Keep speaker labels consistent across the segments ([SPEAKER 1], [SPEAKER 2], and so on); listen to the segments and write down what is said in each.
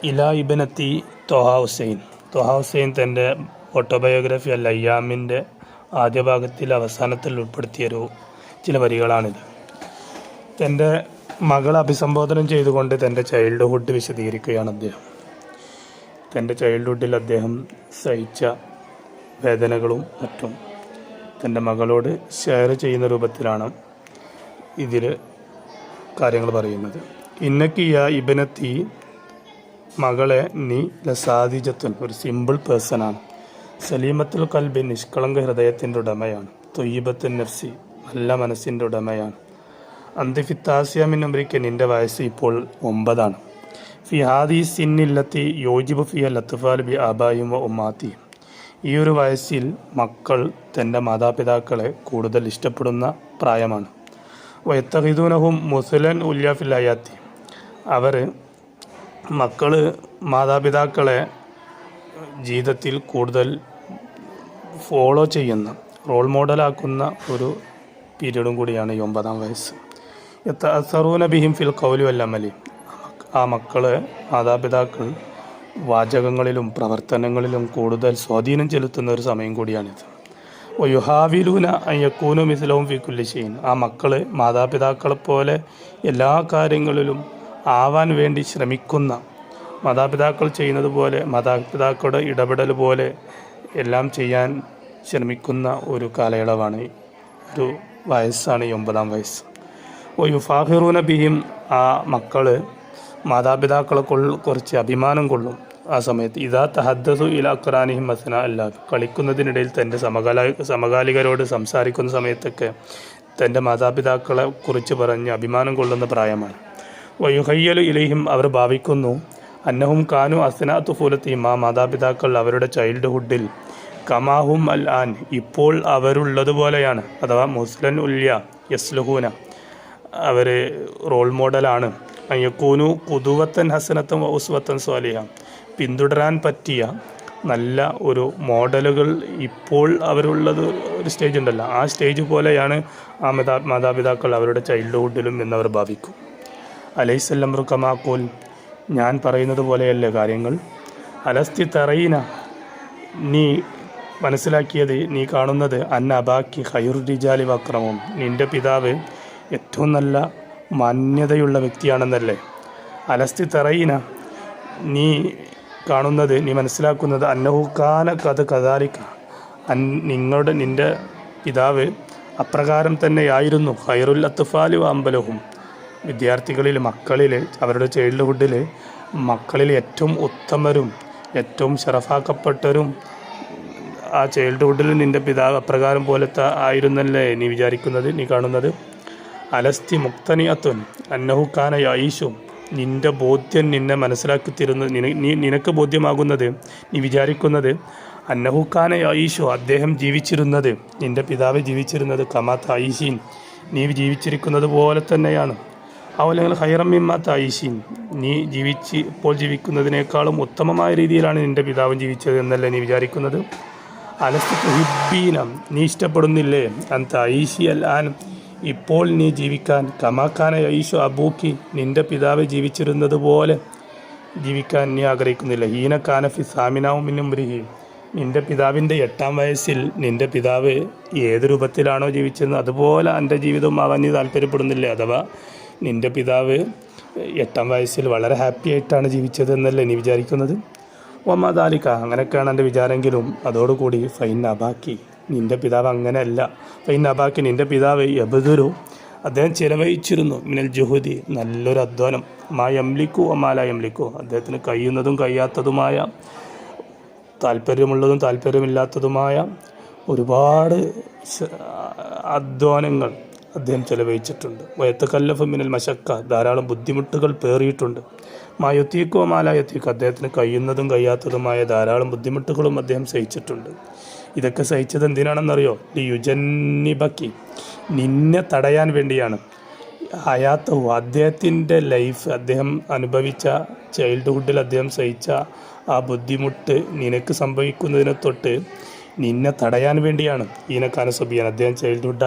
[SPEAKER 1] ഇലാ ഇബ്നത്തി ത്വഹ ഹുസൈൻ. ത്വഹ ഹുസൈൻ തൻ്റെ ഓട്ടോബയോഗ്രഫി അൽ അയ്യാമിൻ്റെ ആദ്യ ഭാഗത്തിൽ അവസാനത്തിൽ ഉൾപ്പെടുത്തിയ ചില വരികളാണിത്. തൻ്റെ മകളെ അഭിസംബോധന ചെയ്തുകൊണ്ട് തൻ്റെ ചൈൽഡ്ഹുഡ് വിശദീകരിക്കുകയാണ് അദ്ദേഹം. തൻ്റെ ചൈൽഡ്ഹുഡിൽ അദ്ദേഹം സഹിച്ച വേദനകളും മറ്റും തൻ്റെ മകളോട് ഷെയർ ചെയ്യുന്ന രൂപത്തിലാണ് ഇതിൽ കാര്യങ്ങൾ പറയുന്നത്. ഇന്നക്ക് യാ ഇബ്നത്തി, മകളെ, നീ ലസാദിജത്തുൻ, ഒരു സിമ്പിൾ പേഴ്സണാണ്. സലീമത്തുൽ കൽബി, നിഷ്കളങ്ക ഹൃദയത്തിൻ്റെ ഉടമയാണ്. തൊയ്യബത്തുൻ നഫ്സി, നല്ല മനസ്സിൻ്റെ ഉടമയാണ്. അന്തിഫിത്താസിയാമിൻ ഉംരിക്ക്, നിൻ്റെ വയസ്സ് ഇപ്പോൾ 9. ഫി ഹാദി സിന്നില്ലത്തി യോജിബു ഫിയ ലത്ഫാൽ ബി ആബായും വ ഉമ്മാത്തി, ഈ ഒരു വയസ്സിൽ മക്കൾ തൻ്റെ മാതാപിതാക്കളെ കൂടുതൽ ഇഷ്ടപ്പെടുന്ന പ്രായമാണ്. വയത്തഹിദൂനഹും മുസ്ലൻ ഉല്യ ഫിൽ ഹയാത്തി, അവർ മക്കൾ മാതാപിതാക്കളെ ജീവിതത്തിൽ കൂടുതൽ ഫോളോ ചെയ്യുന്ന, റോൾ മോഡലാക്കുന്ന ഒരു പീരീഡും കൂടിയാണ് ഈ 9-ാം വയസ്സ്. യതഅസ്സറൂന ബിഹിം ഫിൽ ഖൗലി വൽ അമലി, ആ മക്കളെ മാതാപിതാക്കൾ വാചകങ്ങളിലും പ്രവർത്തനങ്ങളിലും കൂടുതൽ സ്വാധീനം ചെലുത്തുന്ന ഒരു സമയം കൂടിയാണിത്. വയുഹാവിലൂന അയ്യക്കൂനു മിസ്ലവും ഫി കുല്ലി ഷൈഇൻ, ആ മക്കൾ മാതാപിതാക്കളെപ്പോലെ എല്ലാ കാര്യങ്ങളിലും ആവാൻ വേണ്ടി ശ്രമിക്കുന്ന, മാതാപിതാക്കൾ ചെയ്യുന്നത് പോലെ, മാതാപിതാക്കളുടെ ഇടപെടൽ പോലെ എല്ലാം ചെയ്യാൻ ശ്രമിക്കുന്ന ഒരു കാലയളവാണ്, ഒരു വയസ്സാണ് ഈ 9-ാം വയസ്സ്. വയുഫാഹിറൂന ബിഹിം, ആ മക്കൾ മാതാപിതാക്കളെ കുറച്ച് അഭിമാനം കൊള്ളും ആ സമയത്ത്. ഇതാ തഹദ്ദസു ഇലാ ഖുറാനിഹിം മസ്ന അല്ലാ, കളിക്കുന്നതിനിടയിൽ തൻ്റെ സമകാലികരോട് സംസാരിക്കുന്ന സമയത്തൊക്കെ തൻ്റെ മാതാപിതാക്കളെ കുറിച്ച് പറഞ്ഞ് അഭിമാനം കൊള്ളുന്ന പ്രായമാണ്. വയുഹയ്യലു ഇലൈഹിം, അവർ ഭാവിക്കുന്നു, അന്നഹും കാനു അസ്ന തുഫൂലത്തിഹിം, ആ മാതാപിതാക്കൾ അവരുടെ ചൈൽഡ്ഹുഡിൽ കമാഹും അൽ ആൻ, ഇപ്പോൾ അവരുള്ളതുപോലെയാണ്. അഥവാ മുസ്ലൻ ഉല്യ യസ്ലുഹൂന, അവർ റോൾ മോഡലാണ്. അയ്യക്കൂനു കുതുവത്തൻ ഹസനത്തൻ വ ഉസ്വത്തൻ സ്വാലിഹ, പിന്തുടരാൻ പറ്റിയ നല്ല ഒരു മോഡലുകൾ ഇപ്പോൾ അവരുള്ളത് ഒരു സ്റ്റേജ് ഉണ്ടല്ലോ, ആ സ്റ്റേജ് പോലെയാണ് ആ മാതാപിതാക്കൾ അവരുടെ ചൈൽഡ്ഹുഡിലും എന്നവർ ഭാവിക്കും. അലൈസല്ലംറു കമാഖൂൽ, ഞാൻ പറയുന്നത് പോലെയല്ലേ കാര്യങ്ങൾ. അലസ്തി തറീന, നീ മനസ്സിലാക്കിയത്, നീ കാണുന്നത്, അന്ന അബാക്കി ഖൈറുർ റിജാലി വക്രമം, നിൻ്റെ പിതാവ് ഏറ്റവും നല്ല മാന്യതയുള്ള വ്യക്തിയാണെന്നല്ലേ. അലസ്തി തറീന, നീ കാണുന്നത്, നീ മനസ്സിലാക്കുന്നത്, അന്നഹുക്കാന കഥ കഥാലിക്ക, നിൻ്റെ പിതാവ് അപ്രകാരം തന്നെയായിരുന്നു. ഖൈറുൽ അത്ഫാലി വ അമ്പലഹും, വിദ്യാർത്ഥികളിൽ, മക്കളിൽ, അവരുടെ ചൈൽഡ്ഹുഡിൽ മക്കളിൽ ഏറ്റവും ഉത്തമരും ഏറ്റവും ഷറഫാക്കപ്പെട്ടവരും ആ ചൈൽഡ്ഹുഡിൽ നിൻ്റെ പിതാവ് അപ്രകാരം പോലത്തെ ആയിരുന്നല്ലേ നീ വിചാരിക്കുന്നത്, നീ കാണുന്നത്. അലസ്തി മുക്തനിയത്തുൻ അന്നഹുക്കാന യഈഷു, നിൻ്റെ ബോധ്യം നിന്നെ മനസ്സിലാക്കി തരുന്ന, നിനക്ക് ബോധ്യമാകുന്നത്, നീ വിചാരിക്കുന്നത്, അന്നഹുക്കാന യഈഷു, അദ്ദേഹം ജീവിച്ചിരുന്നത്, നിൻ്റെ പിതാവ് ജീവിച്ചിരുന്നത്, കമാ തഈഷീൻ, നീ ജീവിച്ചിരിക്കുന്നത് പോലെ തന്നെയാണ്. അതുപോലെ ഖൈറം മിമ്മാ തഈഷീൻ, നീ ഇപ്പോൾ ജീവിക്കുന്നതിനേക്കാളും ഉത്തമമായ രീതിയിലാണ് നിൻ്റെ പിതാവും ജീവിച്ചത് എന്നല്ലേ നീ വിചാരിക്കുന്നത്. അലസ്തു തുഹിബ്ബീന, നീ ഇഷ്ടപ്പെടുന്നില്ലേ, അൻ തഈഷി അൽ ആൻ, ഇപ്പോൾ നീ ജീവിക്കാൻ, കമാക്കാന യഈഷു അബൂക്കി, നിൻ്റെ പിതാവ് ജീവിച്ചിരുന്നത് പോലെ ജീവിക്കാൻ നീ ആഗ്രഹിക്കുന്നില്ല. ഹീന കാനഫി സാമിനാവും മിന്നുംരിഹി, നിൻ്റെ പിതാവിൻ്റെ 8-ാം വയസ്സിൽ നിൻ്റെ പിതാവ് ഏത് രൂപത്തിലാണോ ജീവിച്ചിരുന്നത് അതുപോലെ എൻ്റെ ജീവിതവും ആവാൻ നീ താല്പര്യപ്പെടുന്നില്ലേ. അഥവാ നിൻ്റെ പിതാവ് 8-ാം വയസ്സിൽ വളരെ ഹാപ്പി ആയിട്ടാണ് ജീവിച്ചത് എന്നല്ലേ നീ വിചാരിക്കുന്നത്. ഒമാദാലിക്ക, അങ്ങനെയൊക്കെയാണ് എൻ്റെ വിചാരമെങ്കിലും അതോടുകൂടി ഫൈൻ അബാക്കി, നിൻ്റെ പിതാവ് അങ്ങനെയല്ല. ഫൈൻ അബാക്കി, നിൻ്റെ പിതാവ് യബ്ദുലു, അദ്ദേഹം ചിലവഴിച്ചിരുന്നു, മിനൽ ജുഹുദി, നല്ലൊരു അധ്വാനം, മാ യംലിക്കു മാല യംലിക്കു, അദ്ദേഹത്തിന് കഴിയുന്നതും കഴിയാത്തതുമായ, താല്പര്യമുള്ളതും താല്പര്യമില്ലാത്തതുമായ ഒരുപാട് അധ്വാനങ്ങൾ അദ്ദേഹം ചെലവഴിച്ചിട്ടുണ്ട്. വയത്തക്കല്ലഫ് മിനൽ മശക്ക, ധാരാളം ബുദ്ധിമുട്ടുകൾ പേറിയിട്ടുണ്ട്. മായുത്തീക്കോ മാലായത്തീക്കോ, അദ്ദേഹത്തിന് കഴിയുന്നതും കഴിയാത്തതുമായ ധാരാളം ബുദ്ധിമുട്ടുകളും അദ്ദേഹം സഹിച്ചിട്ടുണ്ട്. ഇതൊക്കെ സഹിച്ചത് എന്തിനാണെന്നറിയോ, യുജന്നിബക്കി, നിന്നെ തടയാൻ വേണ്ടിയാണ്. ഹയാത്തഹു, അദ്ദേഹത്തിൻ്റെ ലൈഫ്, അദ്ദേഹം അനുഭവിച്ച ചൈൽഡ്ഹുഡിൽ അദ്ദേഹം സഹിച്ച ആ ബുദ്ധിമുട്ട് നിനക്ക് സംഭവിക്കുന്നതിനെ തൊട്ട് നിന്നെ തടയാൻ വേണ്ടിയാണ്. ഈനക്കാന സുബിയാൻ അദ്ദേഹം ചൈൽഡ്ഹുഡിൽ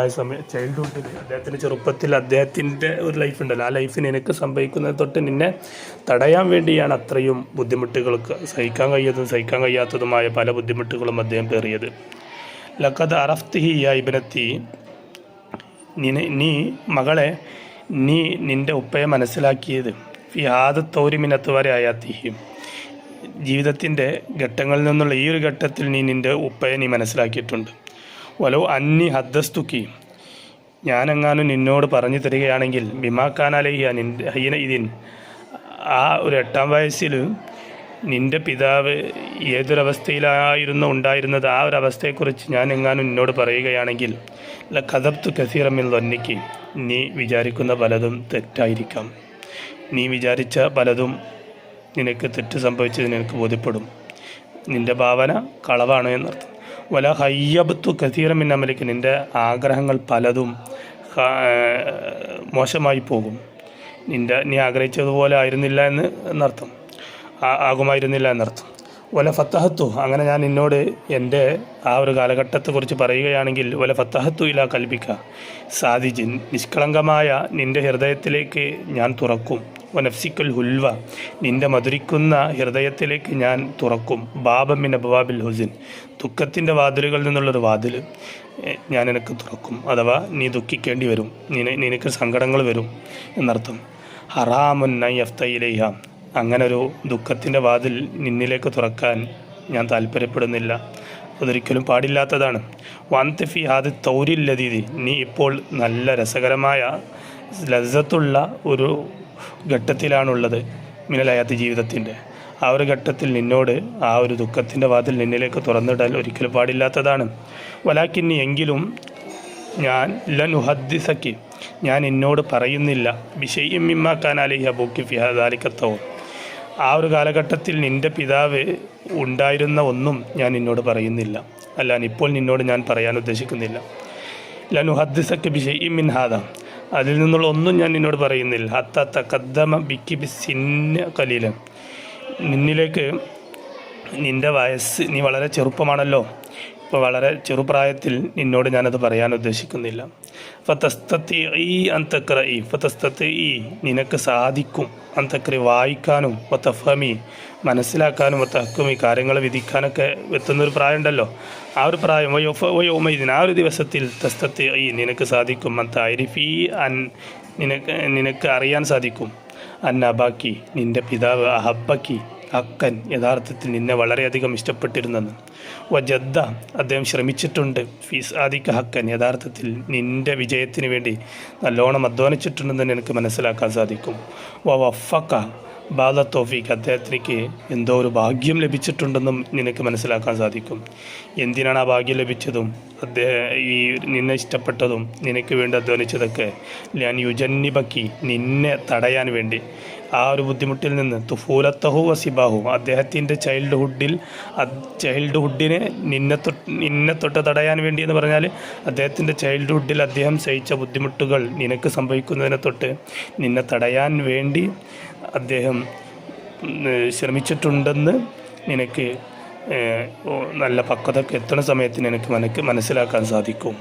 [SPEAKER 1] അദ്ദേഹത്തിൻ്റെ ചെറുപ്പത്തിൽ അദ്ദേഹത്തിൻ്റെ ഒരു ലൈഫ് ഉണ്ടല്ലോ, ആ ലൈഫിന് എനിക്ക് സംഭവിക്കുന്നത് തൊട്ട് നിന്നെ തടയാൻ വേണ്ടിയാണ് അത്രയും ബുദ്ധിമുട്ടുകൾക്ക് സഹിക്കാൻ കഴിയാത്തതുമായ പല ബുദ്ധിമുട്ടുകളും അദ്ദേഹം പേറിയത്. ലഖദ് അറഫ്തിഹി യാ ഇബ്നത്തി, നീ മകളെ നീ നിൻ്റെ ഉപ്പയെ മനസ്സിലാക്കിയത് ഫി ഹാദത്തോരി മിനത്ത് വരെ ആയാത്തിഹിയും, ജീവിതത്തിൻ്റെ ഘട്ടങ്ങളിൽ നിന്നുള്ള ഈ ഒരു ഘട്ടത്തിൽ നീ നിൻ്റെ ഉപ്പയെ നീ മനസ്സിലാക്കിയിട്ടുണ്ട്. വലോ അന്നി ഹദ്ദസ്തുക്കി, ഞാനെങ്ങാനും നിന്നോട് പറഞ്ഞു തരികയാണെങ്കിൽ ബിമാക്കാനാലയ്യ നിൻ്റെ ഹയ്യന ഇതിൻ, ആ ഒരു 8-ാം വയസ്സിൽ നിൻ്റെ പിതാവ് ഏതൊരവസ്ഥയിലായിരുന്നു ഉണ്ടായിരുന്നത് ആ ഒരു അവസ്ഥയെക്കുറിച്ച് ഞാൻ എങ്ങാനും നിന്നോട് പറയുകയാണെങ്കിൽ കഥബ്തു കസീറമിൽ തൊന്നിക്ക്, നീ വിചാരിക്കുന്ന പലതും തെറ്റായിരിക്കാം, നീ വിചാരിച്ച പലതും നിനക്ക് തെറ്റ് സംഭവിച്ചത് നിനക്ക് ബോധ്യപ്പെടും, നിൻ്റെ ഭാവന കളവാണ് എന്നർത്ഥം. വല ഹയ്യബത്തു കസീറമിൻ അമലിക്ക്, നിൻ്റെ ആഗ്രഹങ്ങൾ പലതും മോശമായി പോകും, നീ ആഗ്രഹിച്ചതുപോലെ ആയിരുന്നില്ല എന്നർത്ഥം, ആകുമായിരുന്നില്ല എന്നർത്ഥം. വല ഫത്തഹത്തു, അങ്ങനെ ഞാൻ നിന്നോട് എൻ്റെ ആ ഒരു കാലഘട്ടത്തെക്കുറിച്ച് പറയുകയാണെങ്കിൽ വല ഫത്തഹത്തു ഇല കൽബിക്ക സാദിജിൻ, നിഷ്കളങ്കമായ നിൻ്റെ ഹൃദയത്തിലേക്ക് ഞാൻ തുറക്കും. വനഫ്സിക്കുൽ ഹുൽവ, നിൻ്റെ മധുരിക്കുന്ന ഹൃദയത്തിലേക്ക് ഞാൻ തുറക്കും. ബാബമിൻ അബ്വാബിൽ ഹുസിൻ, ദുഃഖത്തിൻ്റെ വാതിലുകളിൽ നിന്നുള്ളൊരു വാതിൽ ഞാൻ നിനക്ക് തുറക്കും. അഥവാ നീ ദുഃഖിക്കേണ്ടി വരും, നിനക്ക് സങ്കടങ്ങൾ വരും എന്നർത്ഥം. ഹറാമുൻ നയ്യഫ്തയിലേഹ, അങ്ങനൊരു ദുഃഖത്തിൻ്റെ വാതിൽ നിന്നിലേക്ക് തുറക്കാൻ ഞാൻ താല്പര്യപ്പെടുന്നില്ല, അതൊരിക്കലും പാടില്ലാത്തതാണ്. വാന്തഫി ആദ് തൗരില്ലതീതി, നീ ഇപ്പോൾ നല്ല രസകരമായ ലസ്സത്തുള്ള ഒരു ഘട്ടത്തിലാണുള്ളത്, മിനലയാത്ത ജീവിതത്തിൻ്റെ ആ ഒരു ഘട്ടത്തിൽ നിന്നോട് ആ ഒരു ദുഃഖത്തിൻ്റെ വാതിൽ നിന്നിലേക്ക് തുറന്നിടാൻ ഒരിക്കലും പാടില്ലാത്തതാണ്. വലാക്കിന്നി, എങ്കിലും ഞാൻ ലനുഹദ്ദിസക്കി, ഞാൻ എന്നോട് പറയുന്നില്ല ബിഷൈഇം മിമ്മാ കാന അലൈഹി അബൂക്കി ഫി ദാലിക തൗർ, ആ ഒരു കാലഘട്ടത്തിൽ നിൻ്റെ പിതാവ് ഉണ്ടായിരുന്ന ഒന്നും ഞാൻ നിന്നോട് പറയുന്നില്ല, അല്ല ഇപ്പോൾ നിന്നോട് ഞാൻ പറയാൻ ഉദ്ദേശിക്കുന്നില്ല. ലനുഹദ്ദിസക്കി ബിഷൈഇം മിൻ ഹാദ, അതിൽ നിന്നുള്ള ഒന്നും ഞാൻ നിന്നോട് പറയുന്നില്ല. ഹത്ത തഖദ്ദമ ബിക്കി ബിസ്സിന്ന ഖലീലൻ, നിന്നിലേക്ക് നിൻ്റെ വയസ്സ്, നീ വളരെ ചെറുപ്പമാണല്ലോ, ഇപ്പോൾ വളരെ ചെറുപ്രായത്തിൽ നിന്നോട് ഞാനത് പറയാൻ ഉദ്ദേശിക്കുന്നില്ല. ഫതസ്തത്തി അന്തക്രഇ, ഫതസ്തത്തി, നിനക്ക് സാധിക്കും, അന്തക്രി വായിക്കാനും വതഫഹമി മനസ്സിലാക്കാനും വതഹ്കുമി കാര്യങ്ങൾ വിധിക്കാനൊക്കെ എത്തുന്നൊരു പ്രായമുണ്ടല്ലോ, ആ ഒരു പ്രായം വയോമൈദിൻ, ആ ഒരു ദിവസത്തിൽ തസ്തത്തി നിനക്ക് സാധിക്കും, അരിഫി അൻ, നിനക്ക് അറിയാൻ സാധിക്കും, അന്നബാക്കി നിൻ്റെ പിതാവ് അഹബ്ബക്കി ഹക്കൻ, യഥാർത്ഥത്തിൽ നിന്നെ വളരെയധികം ഇഷ്ടപ്പെട്ടിരുന്നെന്ന്. വജദ്ദ, അദ്ദേഹം ശ്രമിച്ചിട്ടുണ്ട്, ഫീസ് ആദിക്ക ഹക്കൻ, യഥാർത്ഥത്തിൽ നിൻ്റെ വിജയത്തിന് വേണ്ടി നല്ലോണം അധ്വാനിച്ചിട്ടുണ്ടെന്ന് നിനക്ക് മനസ്സിലാക്കാൻ സാധിക്കും. വഫക്ക ബാദ തോഫീക്ക്, അദ്ദേഹത്തിലേക്ക് എന്തോ ഒരു ഭാഗ്യം ലഭിച്ചിട്ടുണ്ടെന്നും നിനക്ക് മനസ്സിലാക്കാൻ സാധിക്കും. എന്തിനാണ് ആ ഭാഗ്യം ലഭിച്ചതും ഈ നിന്നെ ഇഷ്ടപ്പെട്ടതും നിനക്ക് വേണ്ടി അധ്വാനിച്ചതൊക്കെ ഞാൻ യുജന്നിബക്കി, നിന്നെ തടയാൻ വേണ്ടി, ആ ഒരു ബുദ്ധിമുട്ടിൽ നിന്ന് തുഫൂലത്തഹു വസിബാഹു, അദ്ദേഹത്തിൻ്റെ ചൈൽഡ്ഹുഡിനെ നിന്നെ തൊട്ട് തടയാൻ വേണ്ടി എന്ന് പറഞ്ഞാൽ അദ്ദേഹത്തിൻ്റെ ചൈൽഡ്ഹുഡിൽ അദ്ദേഹം സഹിച്ച ബുദ്ധിമുട്ടുകൾ നിനക്ക് സംഭവിക്കുന്നതിനെ തൊട്ട് നിന്നെ തടയാൻ വേണ്ടി അദ്ദേഹം ശ്രമിച്ചിട്ടുണ്ടെന്ന് നിനക്ക് നല്ല പക്വതയ്ക്ക് എത്തുന്ന സമയത്ത് നിനക്ക് മനസ്സിലാക്കാൻ സാധിക്കും.